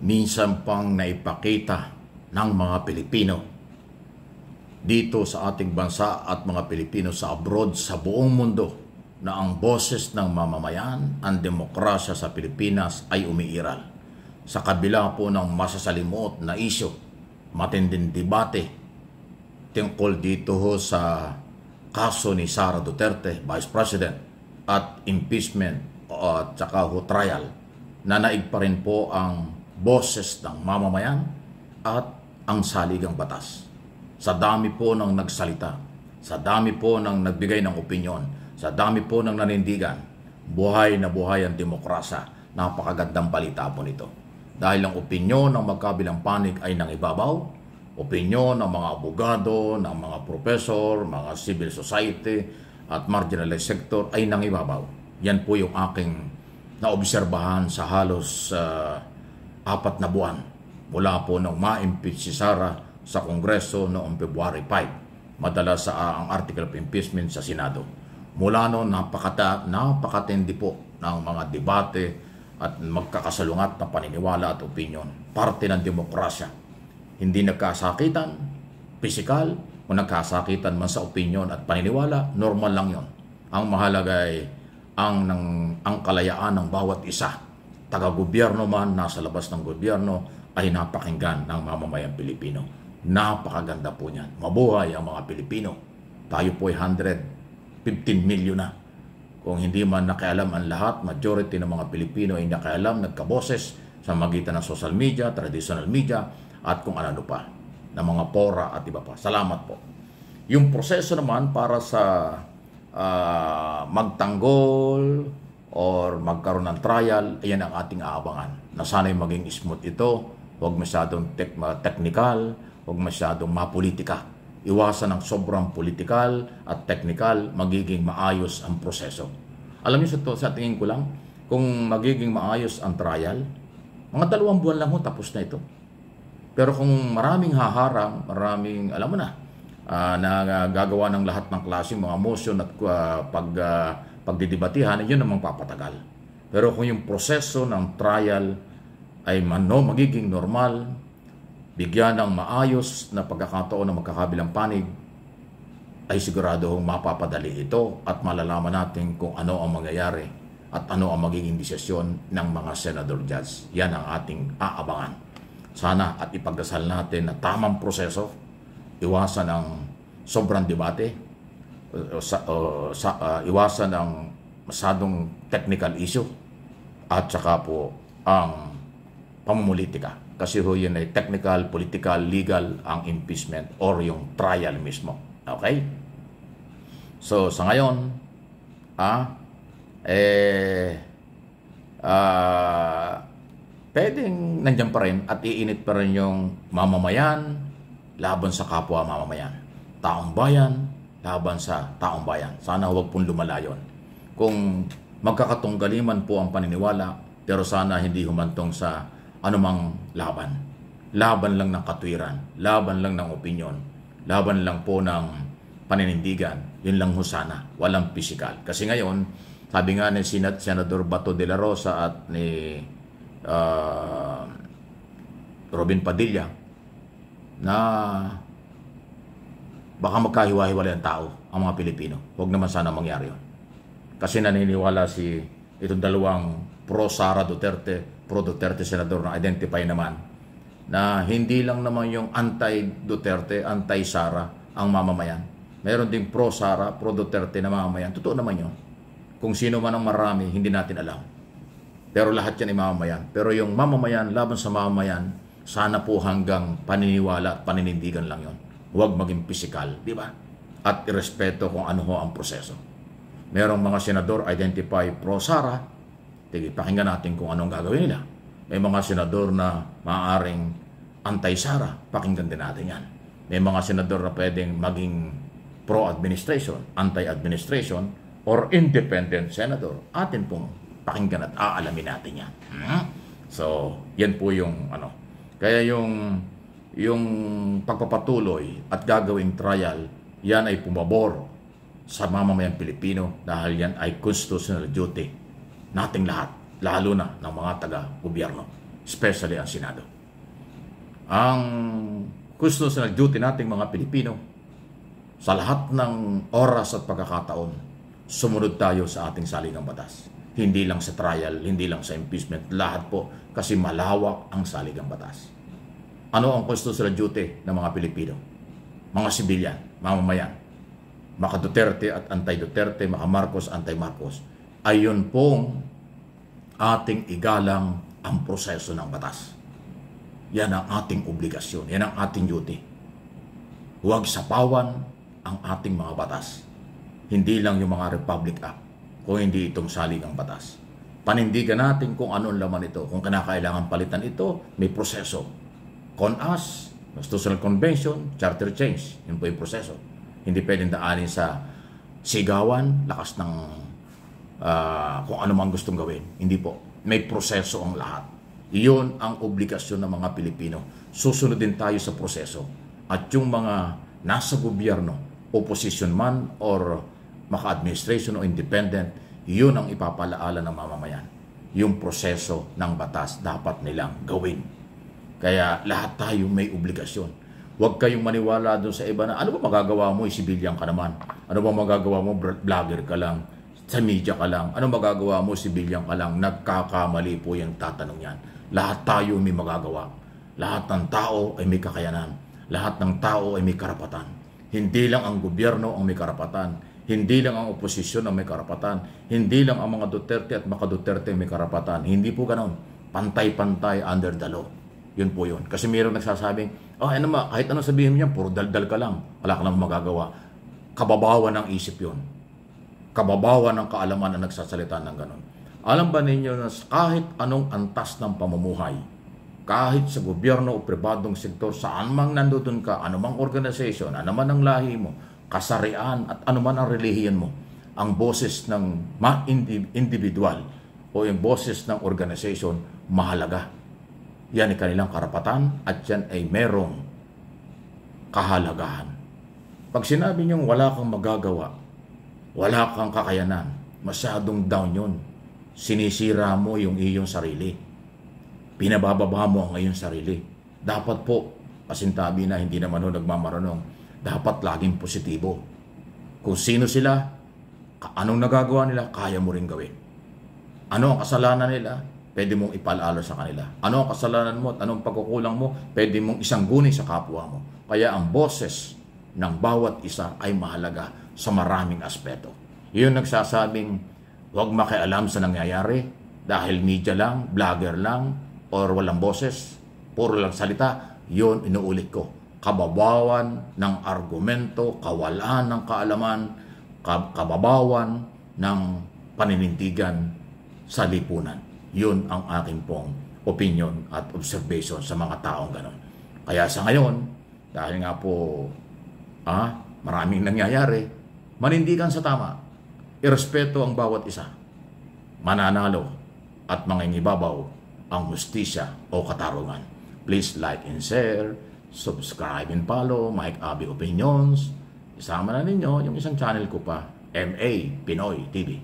minsan pang naipakita ng mga Pilipino dito sa ating bansa at mga Pilipino sa abroad, sa buong mundo, na ang boses ng mamamayan, ang demokrasya sa Pilipinas ay umiiral. Sa kabila po ng masasalimuot na isyu, matinding debate tungkol dito sa kaso ni Sara Duterte, Vice President, at impeachment at saka trial, na naig pa rin po ang boses ng mamamayan at ang saligang batas. Sa dami po ng nagsalita, sa dami po ng nagbigay ng opinyon, sa dami po ng nanindigan, buhay na buhay ang demokrasya. Napakagandang balita po nito. Dahil ang opinyon ng magkabilang panig ay nangibabaw, opinyon ng mga abogado, ng mga professor, mga civil society at marginalized sector ay nangibabaw. Yan po yung aking naobserbahan sa halos 4 na buwan mula po nang ma-impeach si Sara sa Kongreso noong February 5. Madalas ang article of impeachment sa Senado. Mula noon, napakatindi po ng mga debate at magkakasalungat na paniniwala at opinyon. Parte ng demokrasya. Hindi nagkasakitan, pisikal, o nagkasakitan man sa opinyon at paniniwala, normal lang yon. Ang mahalaga ay ang kalayaan ng bawat isa. Taga-gobyerno man, nasa labas ng gobyerno, ay napakinggan ng mamamayang Pilipino. Napakaganda po niyan. Mabuhay ang mga Pilipino. Tayo po ay 115 milyon na. Kung hindi man nakialam ang lahat, majority ng mga Pilipino ay nakialam, nagkaboses sa magitan ng social media, traditional media, at kung ano pa, ng mga pora at iba pa. Salamat po. Yung proseso naman para sa magtanggol or magkaroon ng trial, ayan ang ating aabangan. Na sana'y maging smooth ito, huwag masyadong technical, huwag masyadong mapolitika. Iwasan ng sobrang politikal at technical, magiging maayos ang proseso. Alam niyo sa tingin ko lang, kung magiging maayos ang trial, mga 2 buwan lang tapos na ito. Pero kung maraming haharang, maraming, alam mo na gagawa ng lahat ng klase, mga motion at pagdidebatihan, yun namang papatagal. Pero kung yung proseso ng trial ay magiging normal, bigyan ng maayos na pagkakataon ng magkakabilang panig, ay siguradong mapapadali ito at malalaman natin kung ano ang mangyayari at ano ang magiging desisyon ng mga senador judge. Yan ang ating aabangan. Sana at ipagdasal natin na tamang proseso, iwasan ang sobrang debate, iwasan ang masyadong technical issue, at saka po ang pamumulitika. Kasi ho yun ay technical, political, legal ang impeachment or yung trial mismo. Okay? So, sa ngayon, pwedeng nandiyan pa rin at iinit pa rin yung mamamayan laban sa kapwa mamamayan. Taong bayan laban sa taong bayan. Sana huwag pong lumalayon. Kung magkakatunggaliman po ang paniniwala, pero sana hindi humantong sa anumang laban. Laban lang ng katwiran, laban lang ng opinyon, laban lang po ng paninindigan. Yun lang ho sana, walang pisikal. Kasi ngayon, sabi nga ni Senador Bato de la Rosa at ni Robin Padilla, na baka magkahiwa-hiwalay ang tao, ang mga Pilipino. Huwag naman sana mangyari yun. Kasi naniniwala itong dalawang pro-Sara Duterte, pro-Duterte senador na identify naman na hindi lang naman yung anti-Duterte, anti-Sara ang mamamayan. Meron ding pro-Sara, pro-Duterte na mamamayan. Totoo naman yun. Kung sino man ang marami, hindi natin alam. Pero lahat yan ay mamamayan. Pero yung mamamayan, laban sa mamamayan, sana po hanggang paniniwala at paninindigan lang yun. Huwag maging pisikal, di ba? At irespeto kung ano ho ang proseso. Merong mga senador identify pro-Sara, pakinggan natin kung anong gagawin nila. May mga senador na maaaring anti-Sara, pakinggan din natin yan. May mga senador na pwedeng maging pro-administration, anti-administration, or independent senador. Atin pong pakinggan at aalamin natin yan. So, yan po yung ano. Kaya yung pagpapatuloy at gagawing trial, yan ay pumabor sa mamamayang Pilipino dahil yan ay constitutional duty nating lahat, lalo na ng mga taga-gobyerno. especially ang Senado. Ang constitutional duty nating mga Pilipino, sa lahat ng oras at pagkakataon, sumunod tayo sa ating saligang batas. Hindi lang sa trial, hindi lang sa impeachment, lahat po kasi malawak ang saligang batas. Ano ang constitutional duty ng mga Pilipino? Mga sibilyan, mamamayan, maka Duterte at anti-Duterte, maka Marcos, anti-Marcos, ayon pong ating igalang ang proseso ng batas. Yan ang ating obligasyon, yan ang ating duty. Huwag sapawan ang ating mga batas. Hindi lang yung mga Republic Act, kung hindi itong saligang batas. Panindigan natin kung ano ang laman ito. Kung kinakailangan palitan ito, may proseso. CONAS, Constitutional Convention, Charter Change. Yun po yung proseso. Hindi pwedeng daanin sa sigawan, lakas ng kung ano man gustong gawin. Hindi po. May proseso ang lahat. Iyon ang obligasyon ng mga Pilipino. Susunod din tayo sa proseso. At yung mga nasa gobyerno, opposition man or maka-administration o independent, yun ang ipapalaala ng mamamayan. Yung proseso ng batas dapat nilang gawin. Kaya lahat tayo may obligasyon. Huwag kayong maniwala doon sa iba na ano ba magagawa mo, sibilyan ka naman. Ano ba magagawa mo, vlogger ka lang, sa media ka lang. Ano magagawa mo, sibilyan ka lang. Nagkakamali po yung tatanong yan. Lahat tayo may magagawa. Lahat ng tao ay may kakayanan. Lahat ng tao ay may karapatan. Hindi lang ang gobyerno ang may karapatan. Hindi lang ang oposisyon ang may karapatan. Hindi lang ang mga Duterte at maka-Duterte may karapatan. Hindi po ganon. Pantay-pantay under the law. Yun po yun. Kasi mayroong nagsasabing, ano ma, kahit anong sabihin mo yan, puro daldal ka lang. Wala ka nang magagawa. Kababawan ng isip yun. Kababawan ng kaalaman na nagsasalita ng ganon. Alam ba ninyo na kahit anong antas ng pamumuhay, kahit sa gobyerno o pribadong sektor, saan mang nandoon ka, anumang organisasyon, anuman ang lahi mo, kasarian at anuman ang relihiyon mo, ang boses ng individual o yung boses ng organisasyon, mahalaga. Yan ay kanilang karapatan at yan ay merong kahalagahan. Pag sinabi niyong wala kang magagawa, wala kang kakayanan, masyadong down yun. Sinisira mo yung iyong sarili. Pinabababa mo ang iyong sarili. Dapat po, pasintabi na hindi naman nagmamarunong, dapat laging positibo. Kung sino sila, anong nagagawa nila, kaya mo rin gawin. Ano ang kasalanan nila, pwede mong ipalaalo sa kanila. Ano ang kasalanan mo at anong pagkukulang mo, pwede mong isangguni sa kapwa mo. Kaya ang boses ng bawat isa ay mahalaga sa maraming aspeto. Yun nagsasabing, huwag makialam sa nangyayari dahil media lang, vlogger lang, or walang boses, puro lang salita. Yun inuulit ko. Kababawan ng argumento, kawalan ng kaalaman, kababawan ng paninindigan sa lipunan. Yun ang aking pong opinion at observation sa mga taong ganon. Kaya sa ngayon, dahil nga po maraming nangyayari, manindigan sa tama, irespeto ang bawat isa, mananalo at mangingibabaw ang hustisya o katarungan. Please like and share, subscribe and follow Mike Abby Opinions. Isama na ninyo yung isang channel ko pa, MA Pinoy TV.